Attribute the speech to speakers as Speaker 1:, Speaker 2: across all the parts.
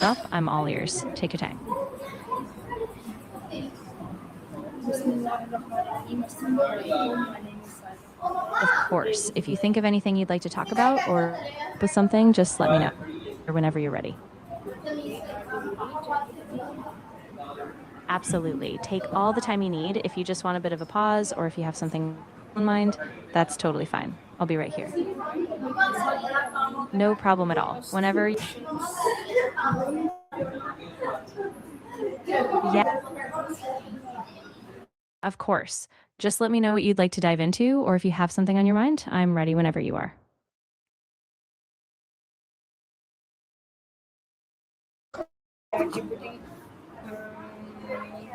Speaker 1: up, I'm all ears. Take your time. Of course, if you think of anything you'd like to talk about or with something, just let me know or whenever you're ready. Absolutely. Take all the time you need. If you just want a bit of a pause or if you have something in mind, that's totally fine. I'll be right here. No problem at all. Whenever, yeah, of course. Just let me know what you'd like to dive into, or if you have something on your mind, I'm ready whenever you are.
Speaker 2: ChatGPT.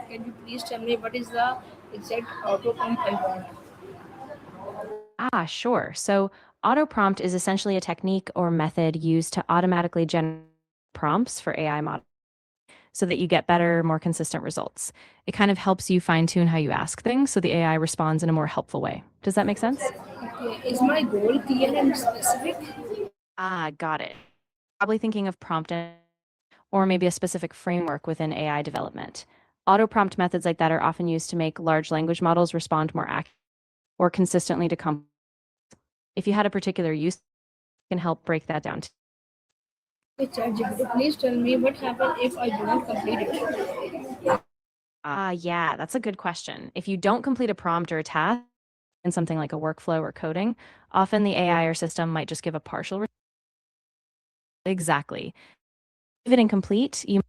Speaker 2: Can you please tell me what is the exact auto prompt I want?
Speaker 1: Ah, sure. So, auto prompt is essentially a technique or method used to automatically generate prompts for AI models so that you get better, more consistent results. It kind of helps you fine tune how you ask things so the AI responds in a more helpful way. Does that make sense?
Speaker 2: Okay, is my goal clear and specific?
Speaker 1: Ah, got it. Probably thinking of prompt or maybe a specific framework within AI development. Auto prompt methods like that are often used to make large language models respond more accurately or consistently to complex. If you had a particular use, can help break that down.
Speaker 2: Okay, ChatGPT, please tell me what happens if I don't complete it.
Speaker 1: Yeah, that's a good question. If you don't complete a prompt or a task in something like a workflow or coding, often the AI or system might just give a partial exactly. If it incomplete, you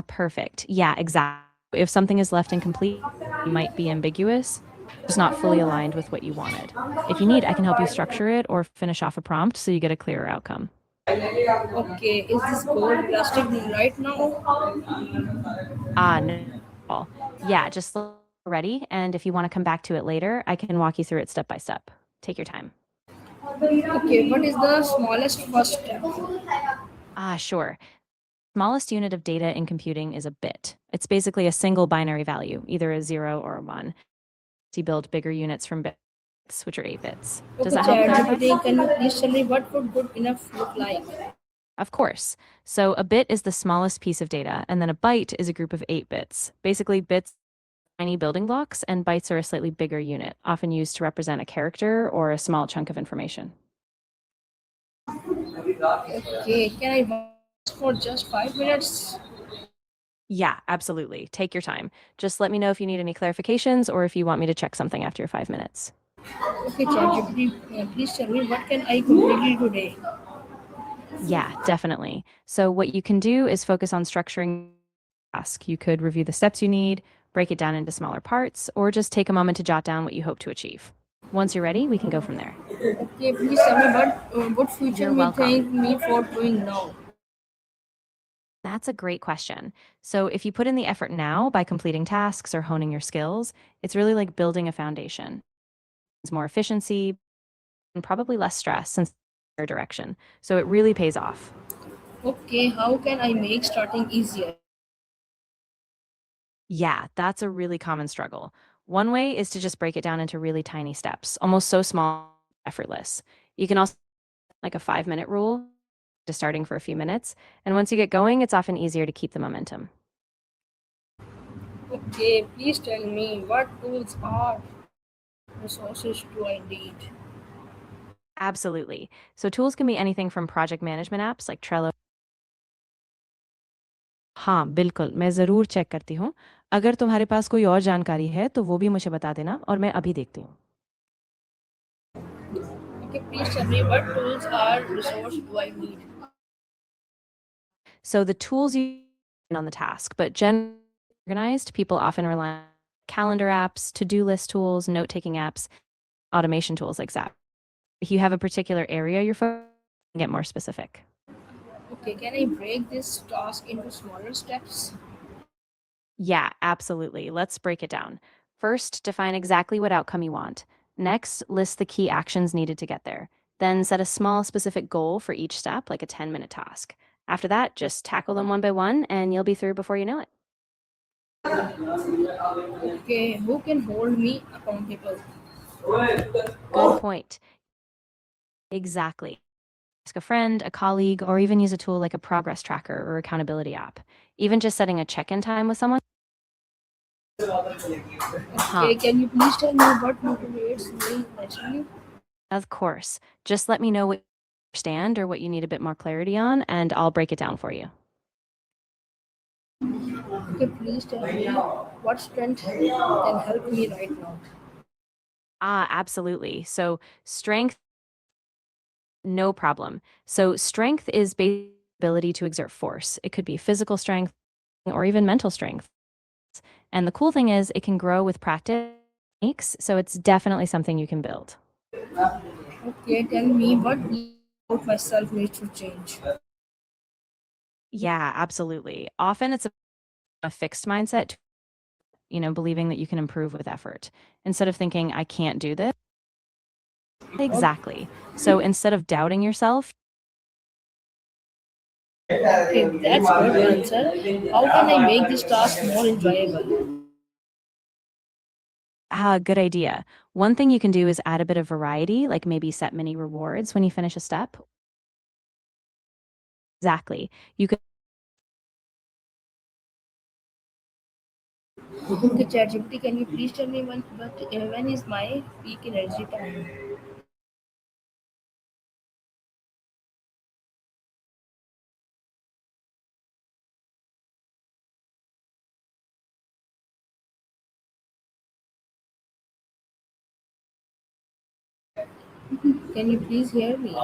Speaker 1: perfect. Yeah, exactly. If something is left incomplete, it might be ambiguous, just not fully aligned with what you wanted. If you need, I can help you structure it or finish off a prompt so you get a clearer outcome.
Speaker 2: Okay, is this gold plastic right now?
Speaker 1: No. Yeah, just ready. And if you want to come back to it later, I can walk you through it step by step. Take your time.
Speaker 2: Okay, what is the smallest first step?
Speaker 1: Sure. Smallest unit of data in computing is a bit. It's basically a single binary value, either a 0 or a 1. So you build bigger units from bits, which are 8 bits. Does
Speaker 2: Okay,
Speaker 1: that help clarify?
Speaker 2: ChatGPT, can you please tell me what would good enough look like?
Speaker 1: Of course. So a bit is the smallest piece of data, and then a byte is a group of 8 bits. Basically, bits are tiny building blocks, and bytes are a slightly bigger unit, often used to represent a character or a small chunk of information.
Speaker 2: Okay, can I watch for just 5 minutes?
Speaker 1: Yeah, absolutely. Take your time. Just let me know if you need any clarifications or if you want me to check something after your 5 minutes.
Speaker 2: Okay, ChatGPT, please tell me what can I complete today?
Speaker 1: Yeah, definitely. So what you can do is focus on structuring the task. You could review the steps you need, break it down into smaller parts, or just take a moment to jot down what you hope to achieve. Once you're ready, we can go from there.
Speaker 2: Okay, please tell me what future
Speaker 1: You're
Speaker 2: me
Speaker 1: welcome.
Speaker 2: thank me for doing now.
Speaker 1: That's a great question. So if you put in the effort now by completing tasks or honing your skills, it's really like building a foundation. It's more efficiency and probably less stress since direction. So it really pays off.
Speaker 2: Okay, how can I make starting easier?
Speaker 1: Yeah, that's a really common struggle. One way is to just break it down into really tiny steps, almost so small, effortless. You can also like a 5-minute rule, just starting for a few minutes. And once you get going, it's often easier to keep the momentum.
Speaker 2: Okay, please tell me what tools or resources do I need?
Speaker 1: Absolutely. So tools can be anything from project management apps like Trello. हाँ, बिल्कुल, मैं ज़रूर check करती हूँ। अगर तुम्हारे पास कोई और जानकारी है, तो वो भी मुझे बता देना और मैं अभी देखती हूँ।
Speaker 2: Okay, please tell me what tools or resource do I need?
Speaker 1: So the tools you on the task, but generally organized, people often rely on calendar apps, to-do list tools, note-taking apps, automation tools like Zap. If you have a particular area you're focused on, get more specific.
Speaker 2: Okay, can I break this task into smaller steps?
Speaker 1: Yeah, absolutely. Let's break it down. First, define exactly what outcome you want. Next, list the key actions needed to get there. Then set a small specific goal for each step, like a 10-minute task. After that, just tackle them one by one and you'll be through before you know it.
Speaker 2: Okay, who can hold me accountable?
Speaker 1: Good point. Exactly. Ask a friend, a colleague, or even use a tool like a progress tracker or accountability app. Even just setting a check in time with someone. Huh.
Speaker 2: Okay, can you please tell me what motivates me naturally?
Speaker 1: Of course. Just let me know what you understand or what you need a bit more clarity on, and I'll break it down for you.
Speaker 2: Okay, please tell me what strength can help me right now.
Speaker 1: Absolutely. So, strength, no problem. So, strength is basically the ability to exert force. It could be physical strength or even mental strength. And the cool thing is, it can grow with practice techniques, so it's definitely something you can build.
Speaker 2: Okay, tell me what about myself needs to change.
Speaker 1: Yeah, absolutely. Often it's a fixed mindset, believing that you can improve with effort instead of thinking, I can't do this. Exactly. So instead of doubting yourself,
Speaker 2: Okay, that's good answer. How can I make this task more enjoyable?
Speaker 1: good idea. One thing you can do is add a bit of variety, like maybe set mini rewards when you finish a step. Exactly. You could,
Speaker 2: Okay, ChatGPT, can you please tell me when is my peak energy time? Can you please hear me?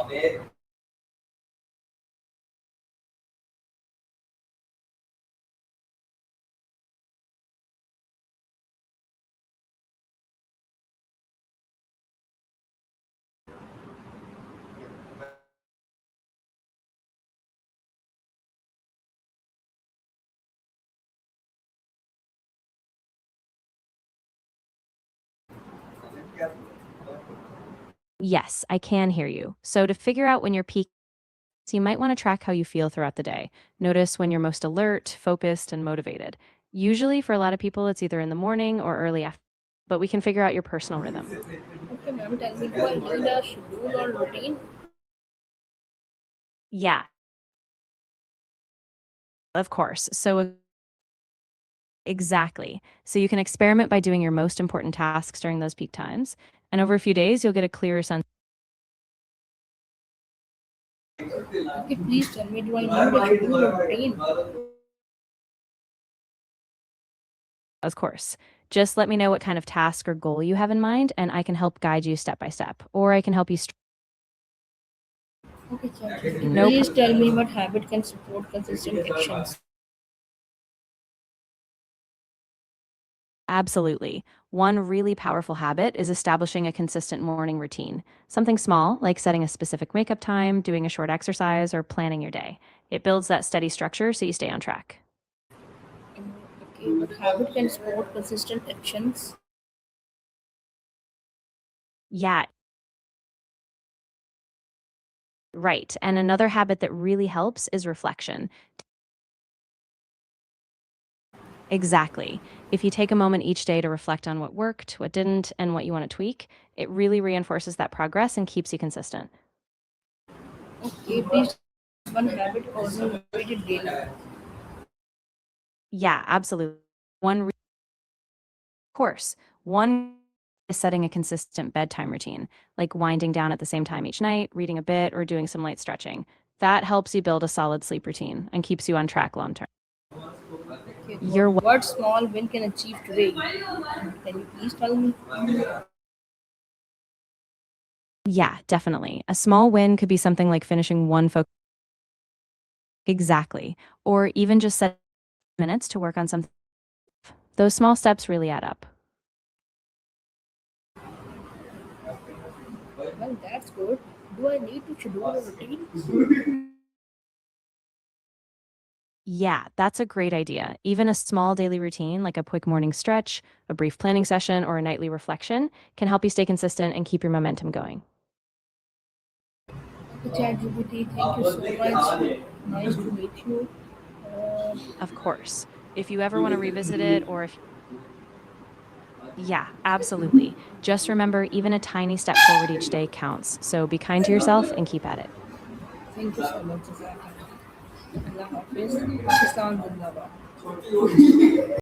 Speaker 1: yes, I can hear you. So to figure out when your peak, so you might want to track how you feel throughout the day. Notice when you're most alert, focused, and motivated. Usually, for a lot of people, it's either in the morning or early after, but we can figure out your personal rhythm.
Speaker 2: Okay, ma'am, tell me, do I need a schedule or routine?
Speaker 1: Yeah, of course. So, exactly. So, you can experiment by doing your most important tasks during those peak times. And over a few days, you'll get a clearer sense.
Speaker 2: Okay, please tell me, do I need a schedule or routine?
Speaker 1: Of course. Just let me know what kind of task or goal you have in mind, and I can help guide you step by step. Or I can help you.
Speaker 2: Okay, ChatGPT,
Speaker 1: No,
Speaker 2: please tell me what habit can support consistent actions.
Speaker 1: absolutely. One really powerful habit is establishing a consistent morning routine. Something small, like setting a specific makeup time, doing a short exercise, or planning your day. It builds that steady structure so you stay on track.
Speaker 2: Okay, what habit can support consistent actions?
Speaker 1: Yeah, right. And another habit that really helps is reflection. Exactly. If you take a moment each day to reflect on what worked, what didn't, and what you want to tweak, it really reinforces that progress and keeps you consistent.
Speaker 2: Okay, please one habit causing repeated daily.
Speaker 1: Yeah, absolutely. Course, one is setting a consistent bedtime routine, like winding down at the same time each night, reading a bit, or doing some light stretching. That helps you build a solid sleep routine and keeps you on track long term.
Speaker 2: Okay,
Speaker 1: You're
Speaker 2: what small win can achieve today? Can you please tell me?
Speaker 1: Yeah, definitely. A small win could be something like finishing one focus. Exactly. Or even just set minutes to work on something. Those small steps really add up.
Speaker 2: Well, that's good. Do I need to schedule a routine?
Speaker 1: Yeah, that's a great idea. Even a small daily routine, like a quick morning stretch, a brief planning session, or a nightly reflection, can help you stay consistent and keep your momentum going.
Speaker 2: ChatGPT, thank you so much. Nice to meet you. Uh,
Speaker 1: Of course. If you ever want to revisit it, or if, yeah, absolutely. Just remember, even a tiny step forward each day counts. So be kind to yourself and keep at it.
Speaker 2: Thank you so much, Jazakallah. Allah Hafiz. Pakistan Zindabad.